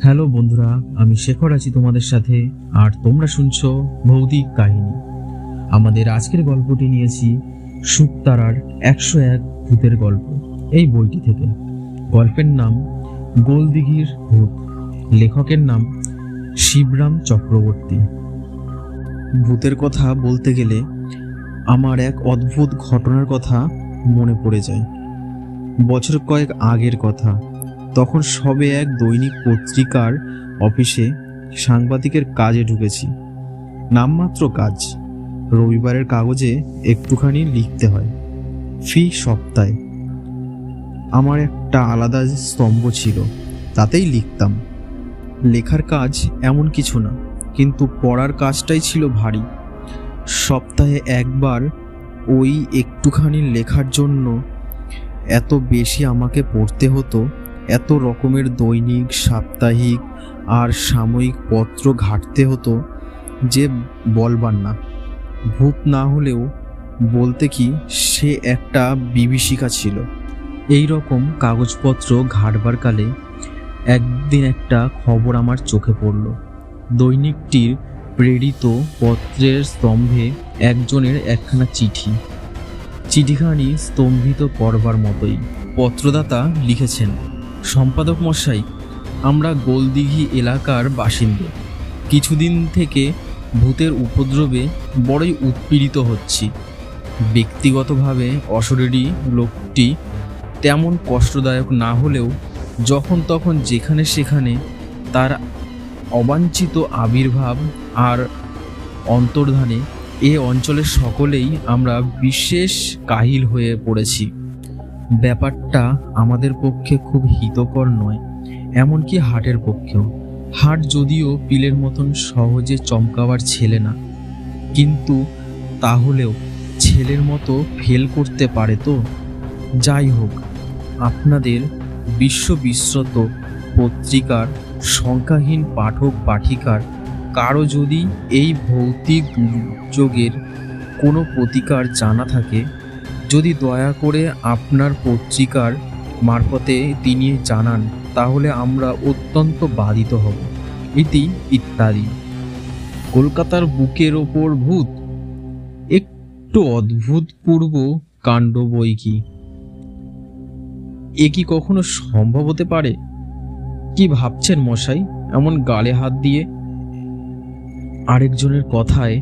Hello বন্ধুরা, আমি শেখর আছি তোমাদের সাথে, আর তোমরা শুনছো ভৌতিক কাহিনী। আমাদের আজকের গল্পটি নিয়েছি শুকতারার 101 ভূতের গল্প এই বইটি থেকে। গল্পের নাম গোলদিঘির ভূত। লেখকের নাম শিবরাম চক্রবর্তী। ভূতের কথা বলতে গেলে আমার এক অদ্ভুত ঘটনার কথা মনে পড়ে যায়। বছর কয়েক আগের কথা। তখন সবে এক দৈনিক পত্রিকার অফিসে সাংবাদিকের কাজে ঢুকেছি। নামমাত্র কাজ, রবিবারের কাগজে একটুখানি লিখতে হয়। ফি সপ্তাহে। আমার একটা আলাদা স্তম্ভ ছিল, তাতেই লিখতাম। লেখার কাজ এমন কিছু না, কিন্তু পড়ার কাজটাই ছিল ভারী। সপ্তাহে একবার ওই একটুখানি লেখার জন্য এত বেশি আমাকে পড়তে হতো। এত রকমের দৈনিক, সাপ্তাহিক আর সাময়িক পত্র ঘাঁটতে হতো যে বলবার না। ভূত না হলেও বলতে কি, সে একটা বিভীষিকা ছিল। এই রকম কাগজপত্র ঘাঁটবার কালে একদিন একটা খবর আমার চোখে পড়ল। দৈনিকটির প্রেরিত পত্রের স্তম্ভে একজনের একখানা চিঠি। চিঠিখানি স্তম্ভিত করবার মতোই। পত্রদাতা লিখেছেন, সম্পাদক মশাই, আমরা গোলদিঘি এলাকার বাসিন্দা। কিছুদিন থেকে ভূতের উপদ্রবে বড়ই উৎপীড়িত হচ্ছি। ব্যক্তিগতভাবে অশরীরী লোকটি তেমন কষ্টদায়ক না হলেও যখন তখন যেখানে সেখানে তার অবাঞ্ছিত আবির্ভাব আর অন্তর্ধানে এ অঞ্চলের সকলেই আমরা বিশেষ কাহিল হয়ে পড়েছি। ব্যাপারটা আমাদের পক্ষে খুব হিতকর নয়, এমনকি হাটের পক্ষেও। হাট যদিও পিলের মতন সহজে চমকাবার ছেলে না, কিন্তু তাহলেও ছেলের মতো ফেল করতে পারে তো। যাই হোক, আপনাদের বিশ্ববিশ্রত পত্রিকার সংখ্যাহীন পাঠক পাঠিকার কারো যদি এই ভৌতিক দুর্যোগের কোনো প্রতিকার জানা থাকে, যদি দয়া করে আপনার পত্রিকার মারফতে তিনি জানান, তাহলে আমরা অত্যন্ত বাধিত হব। ইতি ইত্যাদি। কলকাতার বুকের ওপর ভূত, একটু অদ্ভুতপূর্ব কাণ্ড বই কি। এ কি কখনো সম্ভব হতে পারে? কি ভাবছেন মশাই এমন গালে হাত দিয়ে? আরেকজনের কথায়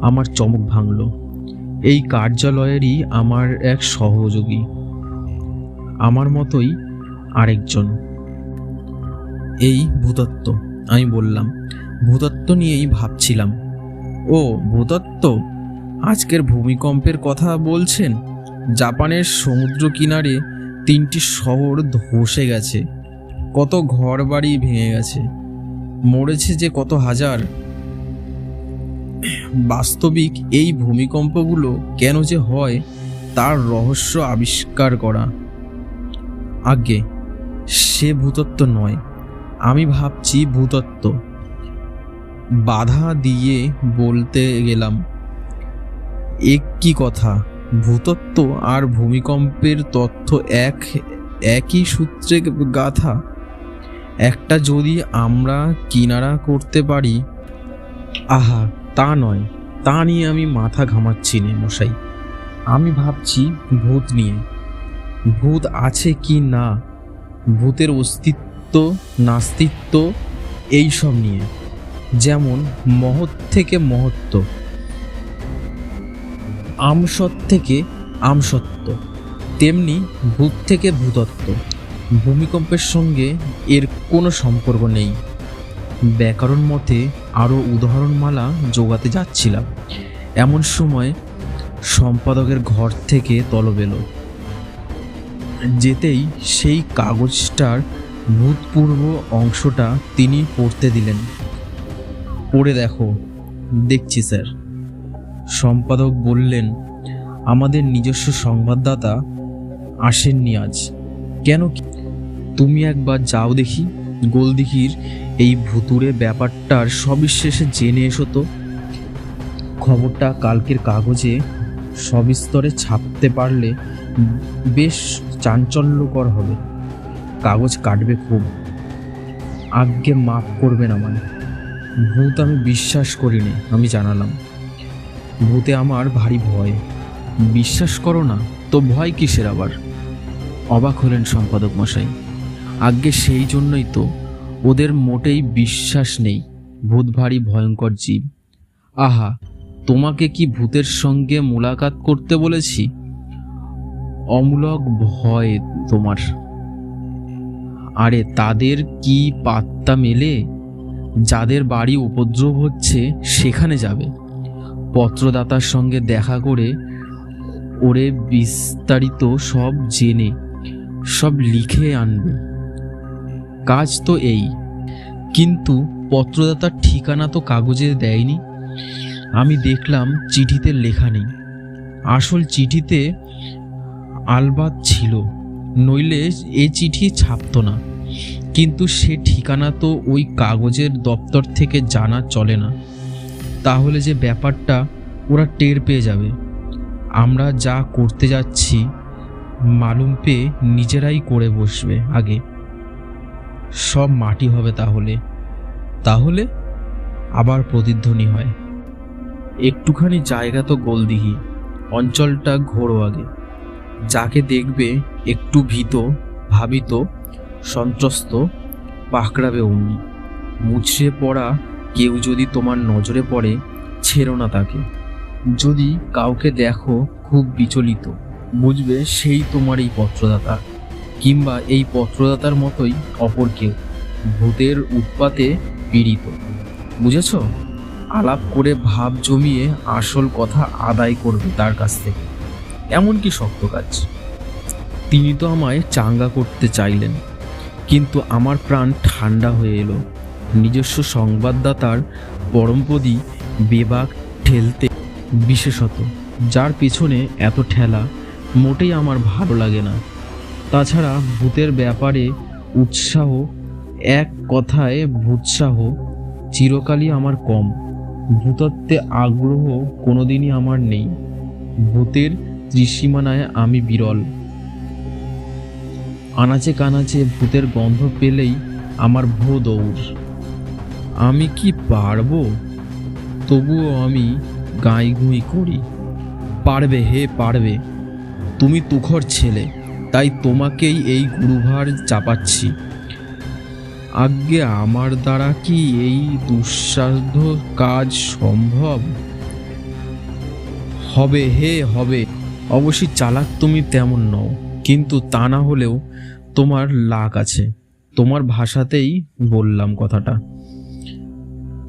আমার চমক ভাঙল। এই কার্যালয়েরই আমার এক সহযোগী, আমার মতোই আরেকজন। এই ভূতত্ব, আমি বললাম, ভূতত্ব নিয়েই ভাবছিলাম। ও ভূতত্ব, আজকের ভূমিকম্পের কথা বলছেন? জাপানের সমুদ্র কিনারে 3টি শহর ধসে গেছে, কত ঘর বাড়ি ভেঙে গেছে, মরেছে যে কত হাজার। বাস্তবিক এই ভূমিকম্পগুলো কেন যে হয় তার রহস্য আবিষ্কার করা। আগে সে ভূতত্ব নয়, আমি ভাবছি ভূতত্ব। বাধা দিয়ে বলতে গেলাম, এ কি কথা? ভূতত্ব আর ভূমিকম্পের তথ্য একই সূত্রে গাথা। একটা যদি আমরা কিনারা করতে পারি। আহা, তা নয়, তা নিয়ে আমি মাথা ঘামাচ্ছি নে মশাই। আমি ভাবছি ভূত নিয়ে। ভূত আছে কি না, ভূতের অস্তিত্ব নাস্তিত্ব, এইসব নিয়ে। যেমন মহৎ থেকে মহত্ব, আমসৎ থেকে আমসত্ব, তেমনি ভূত থেকে ভূতত্ব। ভূমিকম্পের সঙ্গে এর কোনো সম্পর্ক নেই। ব্যাকরণ মতে আরও উদাহরণমালা জোগাতে যাচ্ছিলাম, এমন সময় সম্পাদকের ঘর থেকে তলব এলো। যেতেই সেই কাগজটার ভূতপূর্ব অংশটা তিনি পড়তে দিলেন। পড়ে দেখো। দেখছি স্যার। সম্পাদক বললেন, আমাদের নিজস্ব সংবাদদাতা আসেননি আজ। কেন? তুমি একবার যাও দেখি, গোলদিঘির এই ভুতুড়ে ব্যাপারটার সবিশেষে জেনে এসো তো। খবরটা কালকের কাগজে সবিস্তরে ছাপতে পারলে বেশ চাঞ্চল্যকর হবে। কাগজ কাটবে খুব। আজ্ঞে মাফ করবেন আমায়। ভূত আমি বিশ্বাস করিনি, আমি জানালাম। ভূতে আমার ভারী ভয়। বিশ্বাস করো না তো ভয় কিসের আবার? অবাক হলেন সম্পাদক মশাই। আজ্ঞে সেই জন্যই তো, ওদের মোটেই বিশ্বাস নেই ভূত ভারী ভয়ঙ্কর জীব। আহা, তোমাকে কি ভূতের সঙ্গে মুলাকাত করতে বলেছি? অমূলক ভয় তোমার। আরে তাদের কি পাত্তা মেলে? যাদের বাড়ি উপদ্রব হচ্ছে সেখানে যাবে, পত্রদাতার সঙ্গে দেখা করে ওরে বিস্তারিত সব জেনে সব লিখে আনবে। কাজ তো এই। কিন্তু পত্রদাতার ঠিকানা তো কাগজে দেয়নি। আমি দেখলাম চিঠিতে লেখা নেই। আসল চিঠিতে আলবাত ছিল, নইলে এ চিঠি ছাপতো না। কিন্তু সে ঠিকানা তো ওই কাগজের দপ্তর থেকে জানা চলে না। তাহলে যে ব্যাপারটা ওরা টের পেয়ে যাবে। আমরা যা করতে যাচ্ছি মালুম পেয়ে নিজেরাই করে বসবে। আগে সব মাটি হবে। তাহলে আবার প্রতিধ্বনি হয়। একটুখানি জায়গা তো গোলদিঘি, অঞ্চলটা ঘোরো আগে। যাকে দেখবে একটু ভীত ভাবিত সন্ত্রস্ত পাকড়াবে অমনি। মুছড়ে পড়া কেউ যদি তোমার নজরে পড়ে, ছেড়ো না তাকে। যদি কাউকে দেখো খুব বিচলিত, বুঝবে সেই তোমার এই পত্রদাতা, কিংবা এই পত্রদাতার মতোই অপর কেউ, ভূতের উৎপাতে পীড়িত। বুঝেছ? আলাপ করে ভাব জমিয়ে আসল কথা আদায় করবে তার কাছ থেকে। এমন কি শক্ত কাজ? তিনি তো আমায় চাঙ্গা করতে চাইলেন, কিন্তু আমার প্রাণ ঠান্ডা হয়ে এলো। নিজস্ব সংবাদদাতার পরমপদী বেবাক ঠেলতে, বিশেষত যার পিছনে এত ঠেলা, মোটেই আমার ভালো লাগে না। তাছাড়া ভূতের ব্যাপারে উৎসাহ, এক কথায় ভূতসাহ, চিরকালই আমার কম। ভূতত্ত্বে আগ্রহ কোনোদিনই আমার নেই। ভূতের ত্রিসীমানায় আমি বিরল। আনাচে কানাচে ভূতের গন্ধ পেলেই আমার ভো দৌড়। আমি কি পারবো? তবুও আমি গাঁইগুঁই করি। পারবে, হে পারবে। তুমি তুখর ছেলে, তাই তোমাকেই এই গুরুভার চাপাচ্ছি। আজ্ঞে আমার দ্বারা কি এই দুঃসাধ্য কাজ সম্ভব? হবে, হে হবে। অবশ্যই চালাক তুমি তেমন নও, কিন্তু তা না হলেও তোমার লাক আছে। তোমার ভাষাতেই বললাম কথাটা।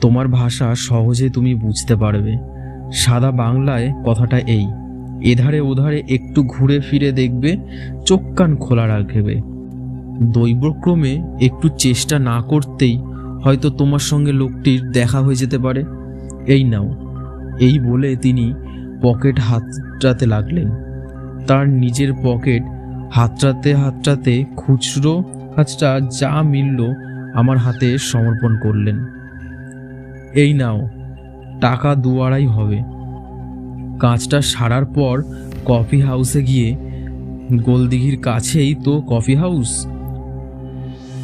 তোমার ভাষা সহজে তুমি বুঝতে পারবে। সাদা বাংলায় কথাটা এই। এধারে ওধারে একটু ঘুরে ফিরে দেখবে, চোখ কান খোলা রাখবে। দৈবক্রমে একটু চেষ্টা না করতেই হয়তো তোমার সঙ্গে লোকটির দেখা হয়ে যেতে পারে। এই নাও। এই বলে তিনি পকেট হাতড়াতে লাগলেন। তার নিজের পকেট হাতড়াতে হাতড়াতে খুচরো কাজটা যা মিলল আমার হাতে সমর্পণ করলেন। এই নাও, টাকা 2-2.5 হবে। কাজটা সারার পর কফি হাউসে গিয়ে, গোলদিঘির কাছেই তো কফি হাউস,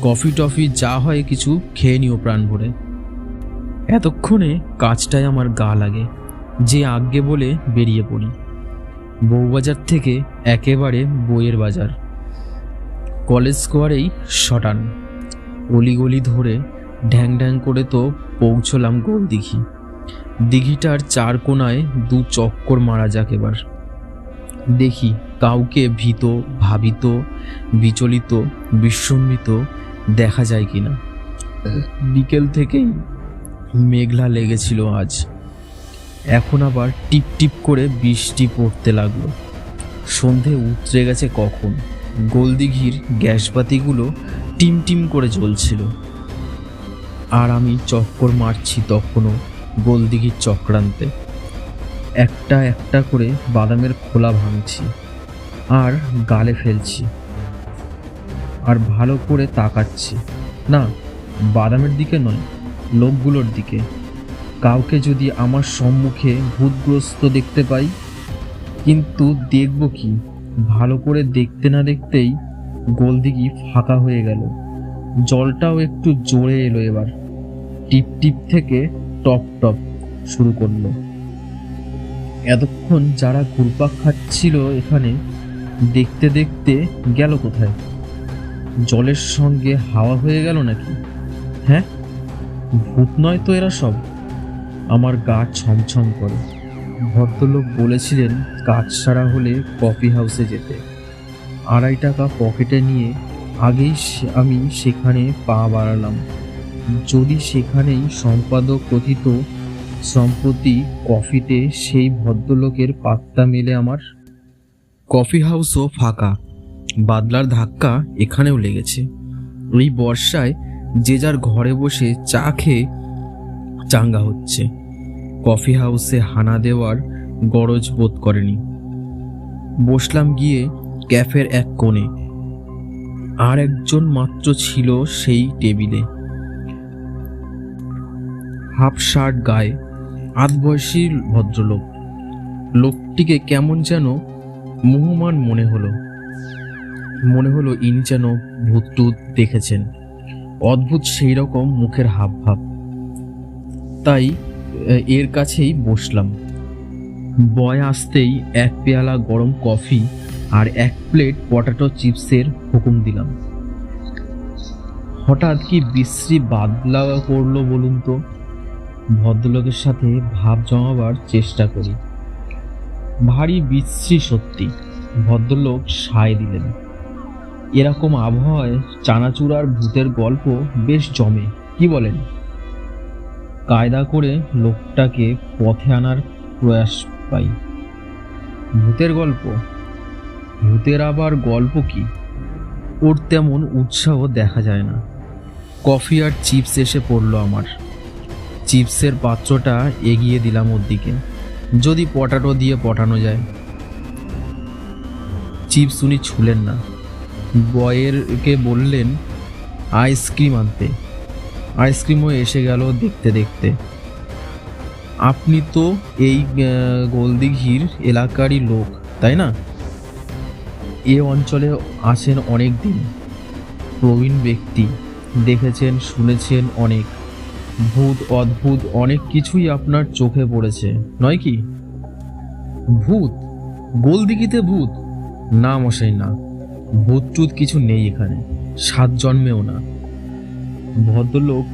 কফি টফি যা হয় কিছু খেয়ে নিও প্রাণ ভরে। এতক্ষণে কাজটায় আমার গা লাগে যে আজ্ঞে বলে বেরিয়ে পড়ি। বউবাজার থেকে একেবারে বইয়ের বাজার। কলেজ স্কোয়ারেই শটান। অলিগলি ধরে ঢ্যাং ঢ্যাং করে তো পৌঁছলাম গোলদিঘি। দিঘিটার 4 কোণায় 2 চক্কর মারা যাক এবার। দেখি কাউকে ভীত ভাবিত বিচলিত বিস্মৃত দেখা যায় কিনা। বিকেল থেকেই মেঘলা লেগেছিল আজ। এখন আবার টিপ টিপ করে বৃষ্টি পড়তে লাগলো। সন্ধে উতরে গেছে কখন। গোলদিঘির গ্যাসবাতিগুলো টিম টিম করে জ্বলছিল, আর আমি চক্কর মারছি তখনও গোলদিঘির চক্রান্তে। একটা একটা করে বাদামের খোলা ভাঙছি আর গালে ফেলছি, আর ভালো করে তাকাচ্ছি। না, বাদামের দিকে নয়, লোকগুলোর দিকে। কাউকে যদি আমার সম্মুখে ভূতগ্রস্ত দেখতে পাই। কিন্তু দেখব কি? ভালো করে দেখতে না দেখতেই গোলদিঘি ফাঁকা হয়ে গেল। জলটাও একটু জোরে এলো এবার। টিপ টিপ থেকে টপ টপ শুরু করলো। এতক্ষণ যারা ঘুরপাক খাচ্ছিল এখানে দেখতে দেখতে গেল কোথায়? জলের সঙ্গে হাওয়া হয়ে গেল নাকি? হ্যাঁ, ভূত নয় তো এরা সব? আমার গা ছমছম করে। ভদ্রলোক বলেছিলেন কাজ সারা হলে কফি হাউসে যেতে। 2.5 টাকা পকেটে নিয়ে আগেই আমি সেখানে পা বাড়ালাম। যদি সেখানেই সম্পাদক কথিত সম্প্রতি কফিতে সেই ভদ্রলোকের পাত্তা মেলে আমার। কফি হাউসও ফাঁকা। বাদলার ধাক্কা এখানেও লেগেছে। এই বর্ষায় যে যার ঘরে বসে চা খেয়ে চাঙ্গা হচ্ছে। কফি হাউসে হানা দেওয়ার গরজ বোধ করেনি। বসলাম গিয়ে ক্যাফের এক কোণে। আর একজন মাত্র ছিল সেই টেবিলে। হাফ শার্ট গায়ে, আধবয়সী ভদ্রলোক। লোকটিকে কেমন যেন মোহমান মনে হলো ইনি যেন ভূত দেখেছেন। অদ্ভুত সেই রকম মুখের হাবভাব। তাই এর কাছেই বসলাম। বয় আসতেই 1 পেয়ালা গরম কফি আর 1 প্লেট পটাটো চিপসের হুকুম দিলাম। হঠাৎ কি বিশ্রী বাদলা করলো বলুন তো? ভদ্রলোকের সাথে ভাব জমাবার চেষ্টা করি। ভারী বিশ্রী সত্যি। ভদ্রলোক সায় দিলেন। এরকম আবহাওয়ায় চানাচুরার ভূতের গল্প বেশ জমে, কি বলেন? কায়দা করে লোকটাকে পথে আনার প্রয়াস পাই। ভূতের গল্প? ভূতের আবার গল্প কি? ওর তেমন উৎসাহ দেখা যায় না। কফি আর চিপস এসে পড়লো আমার। চিপসের পাত্রটা এগিয়ে দিলাম ওর দিকে। যদি পটাটো দিয়ে পটানো যায়। চিপস উনি ছুলেন না। বয়েরকে বললেন আইসক্রিম আনতে। আইসক্রিমও এসে গেল দেখতে দেখতে। আপনি তো এই গোলদিঘির এলাকারই লোক, তাই না? এ অঞ্চলে আছেন অনেক দিন। প্রবীণ ব্যক্তি, দেখেছেন শুনেছেন অনেক। ভূত অদ্ভুত অনেক কিছুই আপনার চোখে পড়েছে, নয় কি? ভূত? গোলদিঘিতে ভূত? না মশাই না, ভূত টুত কিছু নেই এখানে, 7 জন্মেও না। ভদ্রলোক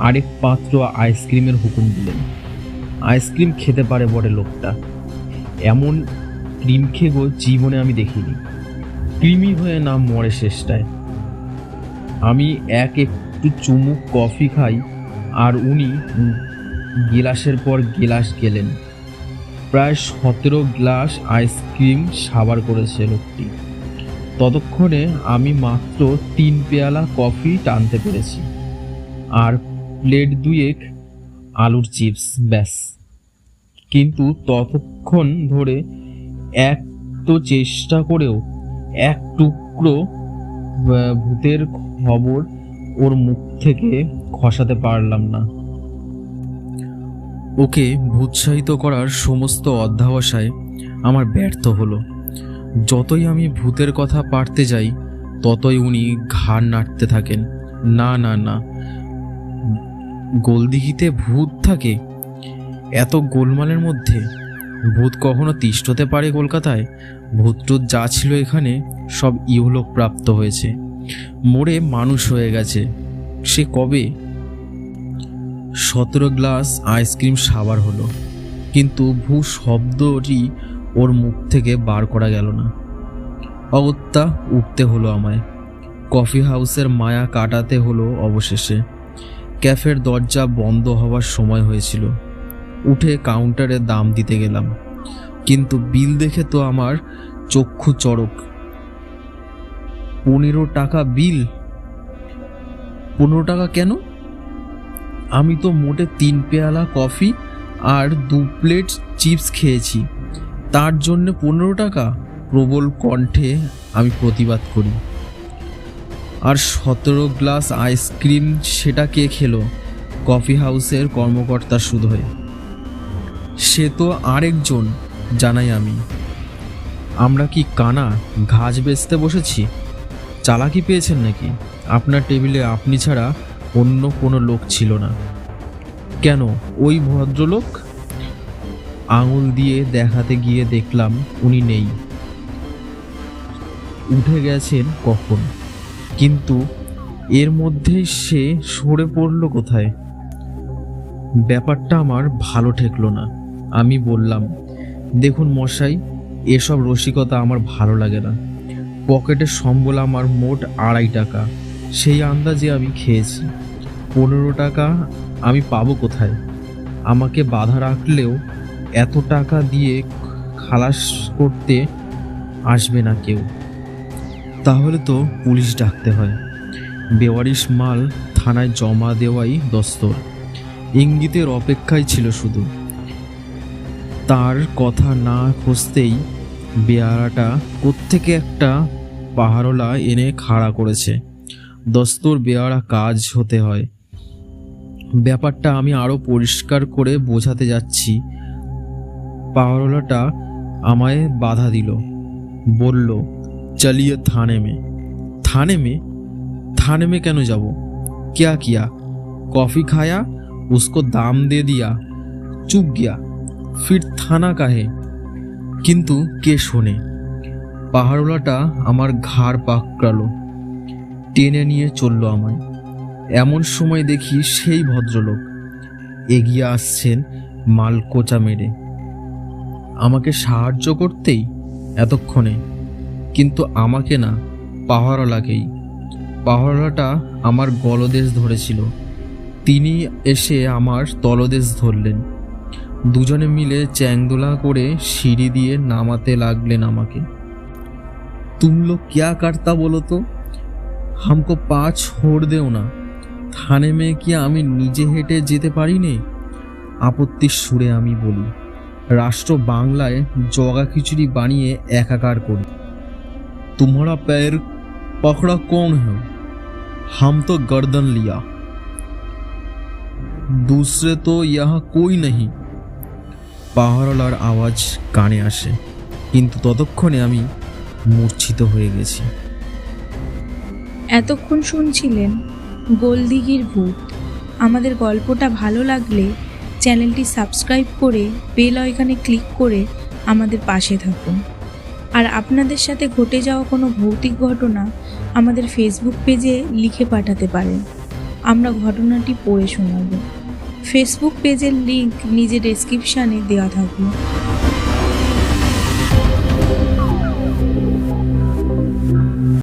আরেক পাত্র আইসক্রিমের হুকুম দিলেন। আইসক্রিম খেতে পারে বটে লোকটা। এমন ক্রিম খেগো জীবনে আমি দেখিনি। ক্রিমি হয়ে নাম মরে শেষটায়। আমি একটু চুমুক কফি খাই আর উনি গিলাসের পর গিলাস গেলেন। প্রায় 17 গ্লাস আইসক্রিম সাবার করেছে লোকটি। ততক্ষণে আমি মাত্র 3 পেয়ালা কফি টানতে পেরেছি আর প্লেট 2 আলুর চিপস, ব্যাস। কিন্তু ততক্ষণ ধরে এক তো চেষ্টা করেও এক টুকরো ভূতের খবর ওর মুখ থেকে খসাতে পারলাম না। ওকে ভূৎসাহিত করার সমস্ত অধ্যবসায় আমার ব্যর্থ হলো। যতই আমি ভূতের কথা পারতে যাই ততই উনি ঘাড় নাড়তে থাকেন। না না না, গোলদিঘিতে ভূত থাকে? এত গোলমালের মধ্যে ভূত কখনো তিষ্ঠ হতে পারে কলকাতায়? ভূতটুত যা ছিল এখানে সব ইহলোক প্রাপ্ত হয়েছে, মরে মানুষ হয়ে গেছে। সে কবে? 17 গ্লাস আইসক্রিম সাবার হলো, কিন্তু ভূ শব্দটি ওর মুখ থেকে বার করা গেল না। অগত্যা উঠতে হলো আমায়। কফি হাউসের মায়া কাটাতে হলো অবশেষে। ক্যাফের দরজা বন্ধ হওয়ার সময় হয়েছিল। উঠে কাউন্টারে দাম দিতে গেলাম, কিন্তু বিল দেখে তো আমার চক্ষু চড়ক। 15 টাকা বিল। 15 টাকা কেন? আমি তো মোটে 3 পেয়ালা কফি আর 2 প্লেট চিপস খেয়েছি, তার জন্য 15 টাকা? প্রবল কণ্ঠে আমি প্রতিবাদ করি। আর 17 গ্লাস আইসক্রিম, সেটা কে খেলো? কফি হাউসের কর্মকর্তা শুধোয়। সে তো আরেকজন, জানাই আমি। আমরা কি কানা ঘাস বেচতে বসেছি? চালাকি পেয়েছেন নাকি? আপনার টেবিলে আপনি ছাড়া অন্য কোনো লোক ছিল না। কেন ওই ভদ্রলোক? আঙুল দিয়ে দেখাতে গিয়ে দেখলাম উনি নেই, উঠে গেছেন কখন। কিন্তু এর মধ্যেই সে সরে পড়ল কোথায়? ব্যাপারটা আমার ভালো ঠেকলো না। আমি বললাম, দেখুন মশাই, এসব রসিকতা আমার ভালো লাগে না। পকেটের সম্বল আমার মোট 2.5 টাকা, সেই আন্দাজে আমি খেয়েছি। 15 টাকা আমি পাবো কোথায়? আমাকে বাধা রাখলেও এত টাকা দিয়ে খালাস করতে আসবে না কেউ। তাহলে তো পুলিশ ডাকতে হয়। বেওয়ারিশ মাল থানায় জমা দেওয়াই দস্তর। ইঙ্গিতের অপেক্ষায় ছিল শুধু। তার কথা না খুঁজতেই বেয়ারাটা কোত্থেকে একটা পাহাড়লা এনে খাড়া করেছে। দস্তর বেয়ারা কাজ হতে হয়। ব্যাপারটা আমি আরো পরিষ্কার করে বোঝাতে যাচ্ছি। পাহাড়লাটা আমায় বাধা দিল, বলল, চলিয়ে থানে মে। थाने में क्यों जाबो? क्या किया? कॉफी खाया, उसको दाम दे दिया, चुप गया, फिर थाना काहे? किंतु के शोने? পাহাড়ওয়ালাটা আমার ঘাড় পাকড়ালো, টেনে নিয়ে চলল আমায়। এমন সময় দেখি সেই ভদ্রলোক এগিয়ে আসছেন মাল কোচা মেরে আমাকে সাহায্য করতেই এতক্ষণে। কিন্তু আমাকে না, পাহাড়ওয়ালাকেই। পাহাড়ওয়ালাটা আমার গলদেশ ধরেছিল, তিনি এসে আমার তলদেশ ধরলেন। দুজনে মিলে চ্যাংদোলা করে সিঁড়ি দিয়ে নামাতে লাগলেন আমাকে। तुम लोग क्या करता बोलो तो? हमको 5 छोड़ देओ ना। थाने में কি আমি নিজে হেঁটে যেতে পারি নে? আপত্তির সুরে আমি বলি, রাষ্ট্র বাংলায় জগা খিচুড়ি বানিয়ে একাকার করি। तुम्हारा पैर पकड़ा कौन है? हम तो गर्दन लिया, दूसरे तो यहाँ कोई नहीं। পাহাড়ওয়ালার আওয়াজ কানে আসে, কিন্তু ততক্ষণে আমি মূর্ছিত হয়ে গেছি। এতক্ষণ শুনছিলেন গোলদিঘির ভূত। আমাদের গল্পটা ভালো লাগলে চ্যানেলটি সাবস্ক্রাইব করে বেল আইকনে ক্লিক করে আমাদের পাশে থাকুন। আর আপনাদের সাথে ঘটে যাওয়া কোনো ভৌতিক ঘটনা আমাদের ফেসবুক পেজে লিখে পাঠাতে পারেন, আমরা ঘটনাটি পড়ে শোনাব। ফেসবুক পেজের লিংক নিচে ডেসক্রিপশানে দেওয়া থাকবে।